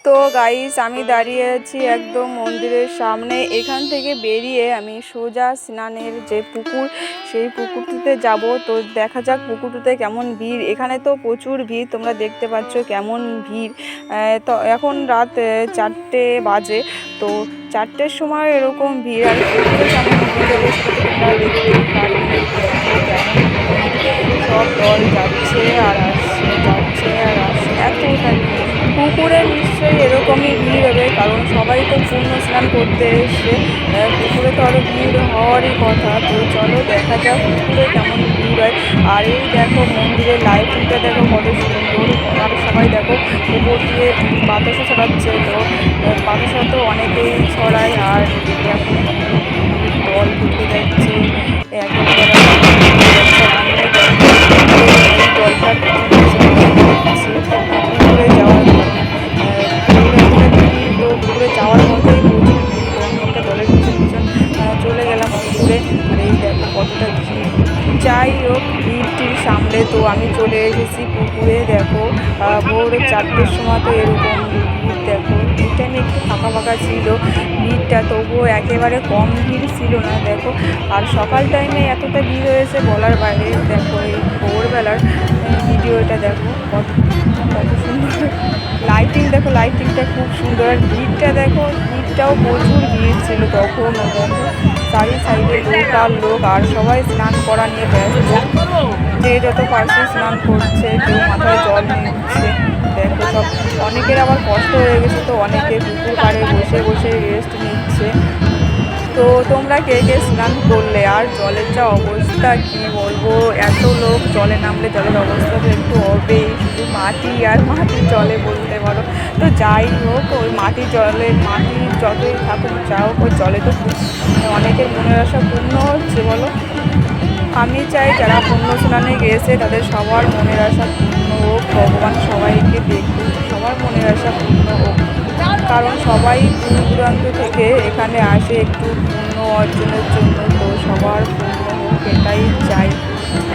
তো গাইস আমি দাঁড়িয়ে আছি একদম মন্দিরের সামনে। এখান থেকে বেরিয়ে আমি সোজা স্নানের যে পুকুর, সেই পুকুরটিতে যাব। তো দেখা যাক পুকুরটিতে কেমন ভিড়। এখানে তো প্রচুর ভিড়, তোমরা দেখতে পাচ্ছ কেমন ভিড়। তো এখন রাত 4টে বাজে। তো 4টের সময় এরকম ভিড়, আর পুকুরে কেমন ভিড় হবে সেটা তো তোমরা দেখতেই পারবে। দেখো কেমন ভিড়, সব দল যাচ্ছে আর আসছে, যাচ্ছে আর আসছে, এতটা ভিড়। পুকুরে নিশ্চয়ই এরকমই ভিড় হবে, কারণ সবাই তো পূর্ণ স্নান করতে এসছে। পুকুরে তো আরও ভিড় হওয়ারই কথা। তো চলো দেখা যাক পুকুরে কেমন ভিড় হয়। আর এই দেখো মন্দিরের লাইটিংটা দেখো কত সুন্দর। আর সবাই দেখো উপর দিয়ে বাতাসা ছড়াচ্ছে। তো বাতাসা তো অনেকেই ছড়ায়। আর দেখো দল ঢুকে যাচ্ছে একেবারে, আমিও দেখো এই দলটার পুকুরে যাওয়ার তো পুকুরে যাওয়ার পথেই প্রচুর ভিড়। তো আমি একটা দলের পিছন পিছন চলে গেলাম পুকুরে। আর এই দেখো কতটা ভিড়। যাই হোক ভিড়টির সামনে তো আমি চলে এসেছি পুকুরে। দেখো ভোর 4টের সময় তো এরকম ভিড়। দেখো এই টাইমে একটু ফাঁকা ফাঁকা ছিল ভিড়টা, তবুও একেবারে কম ভিড় ছিল না। দেখো আর সকাল টাইমে এতটা ভিড় হয়েছে বলার বাইরে। দেখো এই ভোরবেলার ভিডিওটা দেখো কত সুন্দর লাইটিং। দেখো লাইটিংটা খুব সুন্দর। আর ভিড়টা দেখো, ভিড়টাও প্রচুর ভিড় ছিল তখন। দেখো চারি সাইডে লোক আর লোক, আর সবাই স্নান করা নিয়ে ব্যস্ত। যে যত পারছে স্নান করছে, কেউ মাথায় জল নিচ্ছে। দেখো সব অনেকের আবার কষ্ট হয়ে গেছে, তো অনেকে পুকুর পাড়ে বসে বসে রেস্ট নিচ্ছে। তো তোমরা কে কে স্নান করলে? আর জলের যা অবস্থা কি বলবো, এত লোক জলে নামলে জলের অবস্থা তো একটু হবেই। শুধু মাটি আর মাটি জলে বলতে পারো। তো যাই হোক ওই মাটি যতই থাকুক যা হোক, ওই জলে তো অনেকের মনের আশা পূর্ণ হচ্ছে বলো। আমি চাই যারা পুণ্য স্নানে গিয়েছে তাদের সবার মনের আশা পূর্ণ হোক, ভগবান সবাইকে দেখুক, সবার মনের আশা পূর্ণ হোক। কারণ সবাই দূর দূরান্ত থেকে এখানে আসে একটু পুণ্য অর্জনের জন্য। তো সবার পূর্ণ হোক এটাই চাই।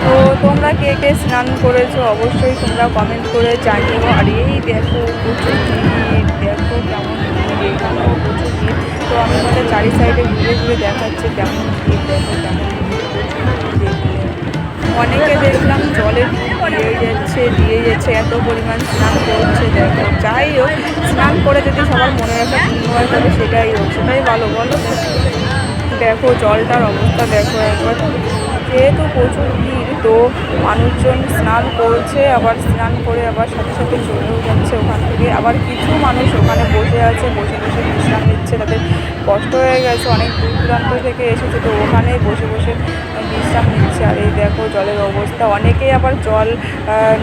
তো তোমরা কে কে স্নান করেছো অবশ্যই তোমরা কমেন্ট করে জানিও। আর এই দেখো প্রচুর ভিড়, দেখো কেমন ভিড়, এখানেও প্রচুর ভিড়। তো আমি তোমাদের চারি সাইডে ঘুরে ঘুরে দেখাচ্ছি কেমন ভিড়। দেখো কেমন অনেকে দেখলাম জলের দিয়ে যাচ্ছে এত পরিমাণ স্নান করছে। দেখো যাই হোক স্নান করে যদি সবার মনের একটা পূর্ণ হয় তবে সেটাই হোক, সেটাই ভালো বলো। দেখো জলটার অবস্থা দেখো একবার। যেহেতু প্রচুর ভিড়, তো মানুষজন স্নান করছে, আবার স্নান করে আবার সাথে সাথে চলেও যাচ্ছে ওখান থেকে। আবার কিছু মানুষ ওখানে বসে আছে, বসে বসে বিশ্রাম নিচ্ছে। তাদের কষ্ট হয়ে গেছে, অনেক দূর দূরান্ত থেকে এসেছে, তো ওখানে বসে বসে বিশ্রাম নিচ্ছে। আর এই দেখো জলের অবস্থা। অনেকেই আবার জল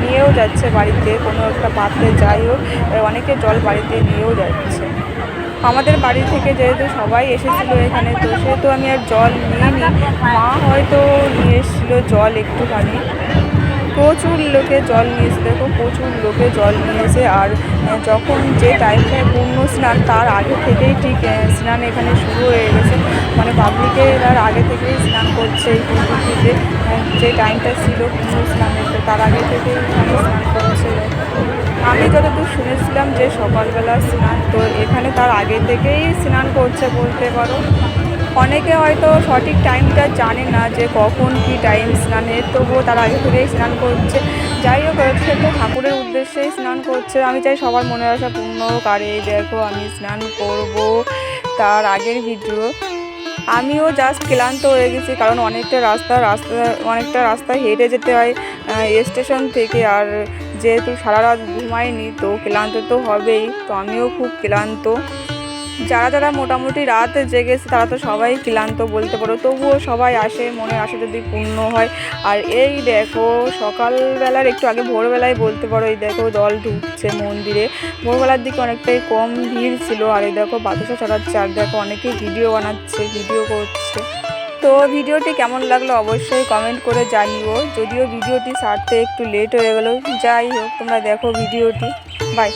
নিয়েও যাচ্ছে বাড়িতে, কোনো একটা পাত্রে। যাই হোক অনেকে জল বাড়িতে নিয়েও যাচ্ছে। আমাদের বাড়ি থেকে যেহেতু সবাই এসেছিলো এখানে, তো সেহেতু আমি আর জল নিইনি। মা হয়তো নিয়ে এসেছিলো জল একটুখানি। প্রচুর লোকে জল নিয়েছে, দেখো প্রচুর লোকে জল নিয়েছে। আর যখন যে টাইমটায় পূর্ণ স্নান তার আগে থেকেই ঠিক স্নান এখানে শুরু হয়ে গেছে। মানে পাবলিকে এর আগে থেকেই স্নান করছে এই পুকুরটিতে। যে টাইমটা ছিল পূর্ণ স্নানের, তো তার আগে থেকেই এখানে স্নান করছে। আমি যতদূর শুনেছিলাম যে সকালবেলা স্নান, তো এখানে তার আগে থেকেই স্নান করছে বলতে পারো। অনেকে হয়তো সঠিক টাইমটা জানে না যে কখন কি টাইম স্নানের, তবুও তার আগে থেকেই স্নান করছে। যাই হোক সে তো ঠাকুরের উদ্দেশ্যেই স্নান করছে। আমি চাই সবার মনের আশা পূর্ণ হোক। আর এই দেখো আমি স্নান করব তার আগের ভিডিও। আমিও জাস্ট ক্লান্ত হয়ে গেছি, কারণ অনেকটা রাস্তা হেঁটে যেতে হয় স্টেশন থেকে। আর যেহেতু সারা রাত ঘুমাইনি, তো ক্লান্ত তো হবেই। তো আমিও খুব ক্লান্ত। যারা যারা মোটামুটি রাত জেগেছে তারা তো সবাই ক্লান্ত বলতে পারো, তবুও সবাই আসে মনের আশা যদি পূর্ণ হয়। আর এই দেখো সকালবেলার একটু আগে ভোরবেলায় বলতে পারো, এই দেখো দল ঢুকছে মন্দিরে। ভোরবেলার দিকে অনেকটাই কম ভিড় ছিল। আর এই দেখো বাতাসা ছড়াচ্ছে, আর দেখো অনেকেই ভিডিও বানাচ্ছে, ভিডিও করছে। তো ভিডিওটি কেমন লাগলো অবশ্যই কমেন্ট করে জানিও। যদিও ভিডিওটি ছাড়তে একটু লেট হয়ে গেল, যাই হোক তোমরা দেখো ভিডিওটি। বাই।